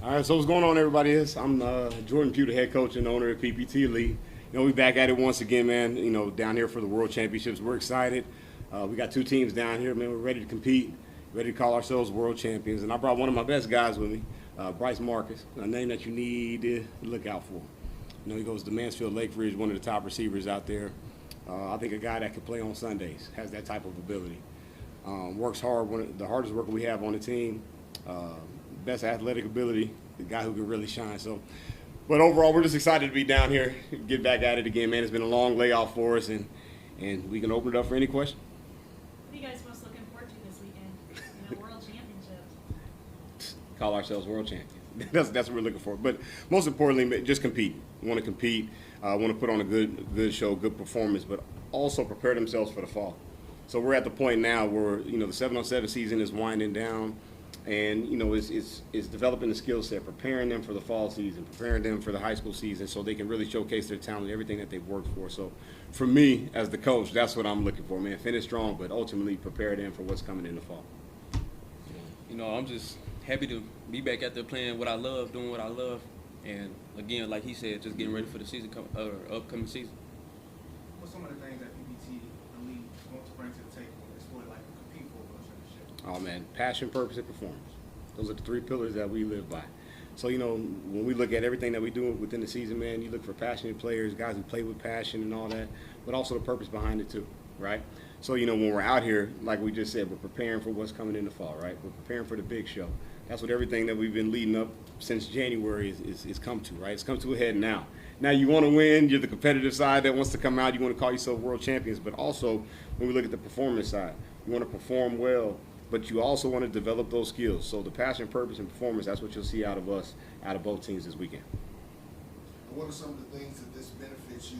All right, so what's going on, everybody? I'm Jordan Pugh, the head coach and owner of PPT Elite. We back at it once again, man. Down here for the World Championships. We're excited. We got two teams down here, man. We're ready to compete, ready to call ourselves world champions. And I brought one of my best guys with me, Bryce, a name that you need to look out for. He goes to Mansfield Lake Ridge, one of the top receivers out there. I think a guy that can play on Sundays, has that type of ability. Works hard, one of the hardest worker we have on the team. Best athletic ability, the guy who can really shine. But overall, we're just excited to be down here, get back at it again, man. It's been a long layoff for us, and we can open it up for any question. What are you guys most looking forward to this weekend? World Championships. Call ourselves world champions. That's what we're looking for. But most importantly, just compete. Want to compete, want to put on a good show, good performance, but also prepare themselves for the fall. So we're at the point now where the 7-on-7 season is winding down. And it's developing the skill set, preparing them for the fall season, preparing them for the high school season, so they can really showcase their talent, everything that they've worked for. So, for me as the coach, that's what I'm looking for, man. Finish strong, but ultimately prepare them for what's coming in the fall. I'm just happy to be back out there playing what I love, doing what I love, and again, like he said, just getting ready for the upcoming season. What's some of the things that PPT Elite want to bring to the table as for like compete for a world championship? Oh man, passion, purpose, and performance. Those are the three pillars that we live by. So when we look at everything that we do within the season, man, you look for passionate players, guys who play with passion and all that, but also the purpose behind it too, right? So when we're out here, like we just said, we're preparing for what's coming in the fall, right? We're preparing for the big show. That's what everything that we've been leading up since January is come to, right? It's come to a head now. Now you want to win. You're the competitive side that wants to come out. You want to call yourself world champions, but also when we look at the performance side, you want to perform well, but you also want to develop those skills. So the passion, purpose, and performance, that's what you'll see out of us, out of both teams this weekend. And what are some of the things that this benefits you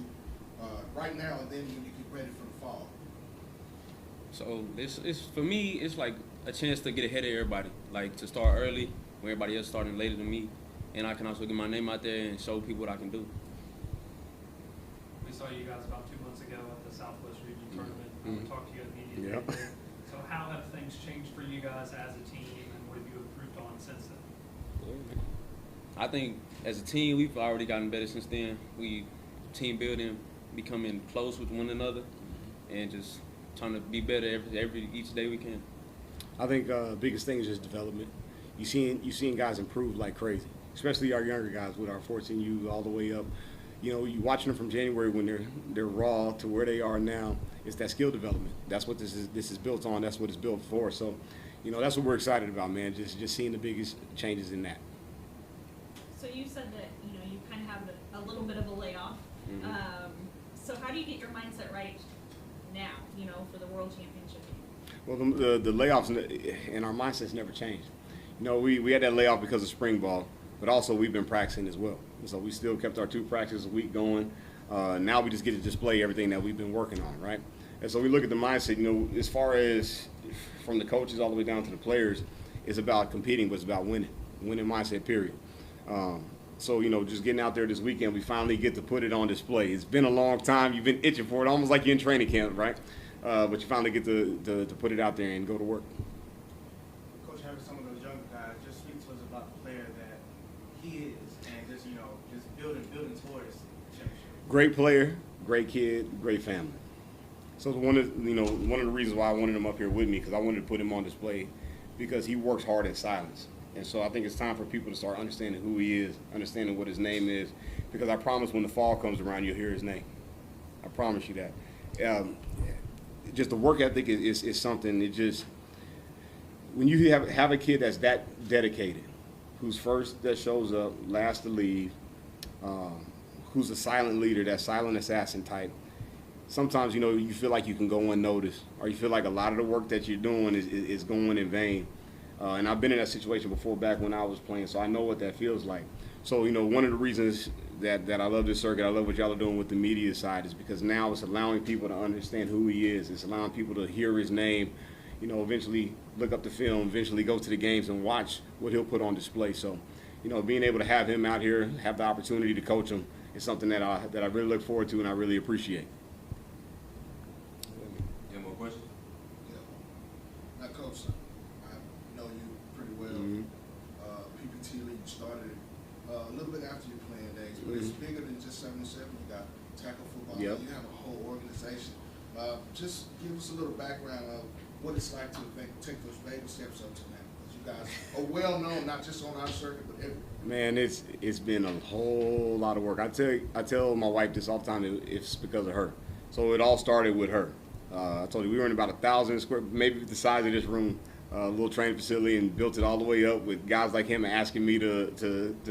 right now and then when you get ready for the fall? So it's for me, it's like a chance to get ahead of everybody, like to start early when everybody else starting later than me, and I can also get my name out there and show people what I can do. We saw you guys about 2 months ago at the Southwest Region Tournament. Mm-hmm. We talked to you immediately. Yep. So how have things changed for you guys as a team, and what have you improved on since then? I think as a team, we've already gotten better since then. We team building, becoming close with one another, and just trying to be better each day we can. I think biggest thing is just development. You seeing guys improve like crazy, especially our younger guys with our 14U all the way up. You watching them from January when they're raw to where they are now. It's that skill development. That's what this is built on. That's what it's built for. So, that's what we're excited about, man. Just seeing the biggest changes in that. So you said that you kind of have a little bit of a layoff. Mm-hmm. So how do you get your mindset right now? For the World Championship. Well, the layoffs and our mindsets never changed. We had that layoff because of spring ball, but also we've been practicing as well. So we still kept our 2 practices a week going. Now we just get to display everything that we've been working on, right? And so we look at the mindset, as far as from the coaches all the way down to the players, it's about competing, but it's about winning mindset, period. So, just getting out there this weekend, we finally get to put it on display. It's been a long time. You've been itching for it, almost like you're in training camp, right? But you finally get to put it out there and go to work. Coach, having some of those younger guys, just speak to us about the player that he is, and just just building towards championship. Great player, great kid, great family. So one of the reasons why I wanted him up here with me, because I wanted to put him on display, because he works hard in silence. And so I think it's time for people to start understanding who he is, understanding what his name is, because I promise when the fall comes around, you'll hear his name. I promise you that. Just the work ethic is something when you have a kid that's that dedicated, who's first that shows up, last to leave, who's a silent leader, that silent assassin type, sometimes you feel like you can go unnoticed, or you feel like a lot of the work that you're doing is going in vain. And I've been in that situation before back when I was playing, so I know what that feels like. So, one of the reasons that I love this circuit, I love what y'all are doing with the media side, is because now it's allowing people to understand who he is. It's allowing people to hear his name, eventually look up the film, eventually go to the games and watch what he'll put on display. So, being able to have him out here, have the opportunity to coach him, is something that I really look forward to and I really appreciate. You have more questions? Yeah. Now, Coach, I know you pretty well. Mm-hmm. PPT PPT League started a little bit after your playing days, but it's bigger than just 7-7. You got tackle football. Yep. You have a whole organization. Just give us a little background of what it's like to take those baby steps up to now. Because you guys are well known, not just on our circuit, but everywhere. Man, it's been a whole lot of work. I tell my wife this all the time. It's because of her. So it all started with her. I told you we were in about 1,000 square, maybe the size of this room, little training facility, and built it all the way up with guys like him asking me to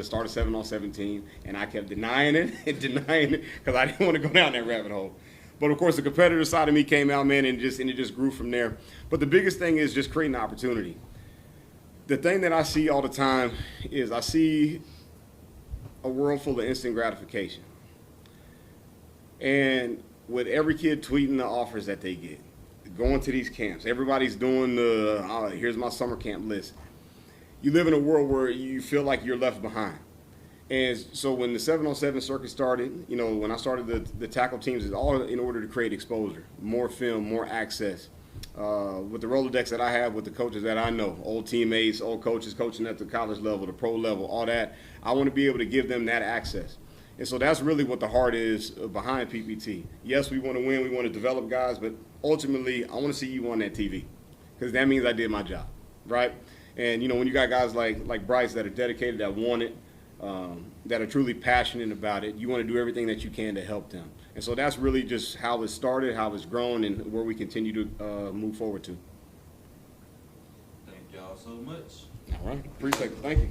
start a 7-on-7 team, and I kept denying it and denying it because I didn't want to go down that rabbit hole. But of course, the competitor side of me came out, man, and it just grew from there. But the biggest thing is just creating the opportunity. The thing that I see all the time is I see a world full of instant gratification. And with every kid tweeting the offers that they get, going to these camps, everybody's doing here's my summer camp list. You live in a world where you feel like you're left behind. And so when the 7-on-7 circuit started, when I started the tackle teams, it's all in order to create exposure, more film, more access. With the Rolodex that I have with the coaches that I know, old teammates, old coaches coaching at the college level, the pro level, all that, I want to be able to give them that access. And so that's really what the heart is behind PPT. Yes, we want to win, we want to develop guys, but ultimately I want to see you on that TV because that means I did my job, right? And, when you got guys like Bryce that are dedicated, that want it, that are truly passionate about it, you want to do everything that you can to help them. And so that's really just how it started, how it's grown, and where we continue to move forward to. Thank y'all so much. All right. Appreciate it. Thank you.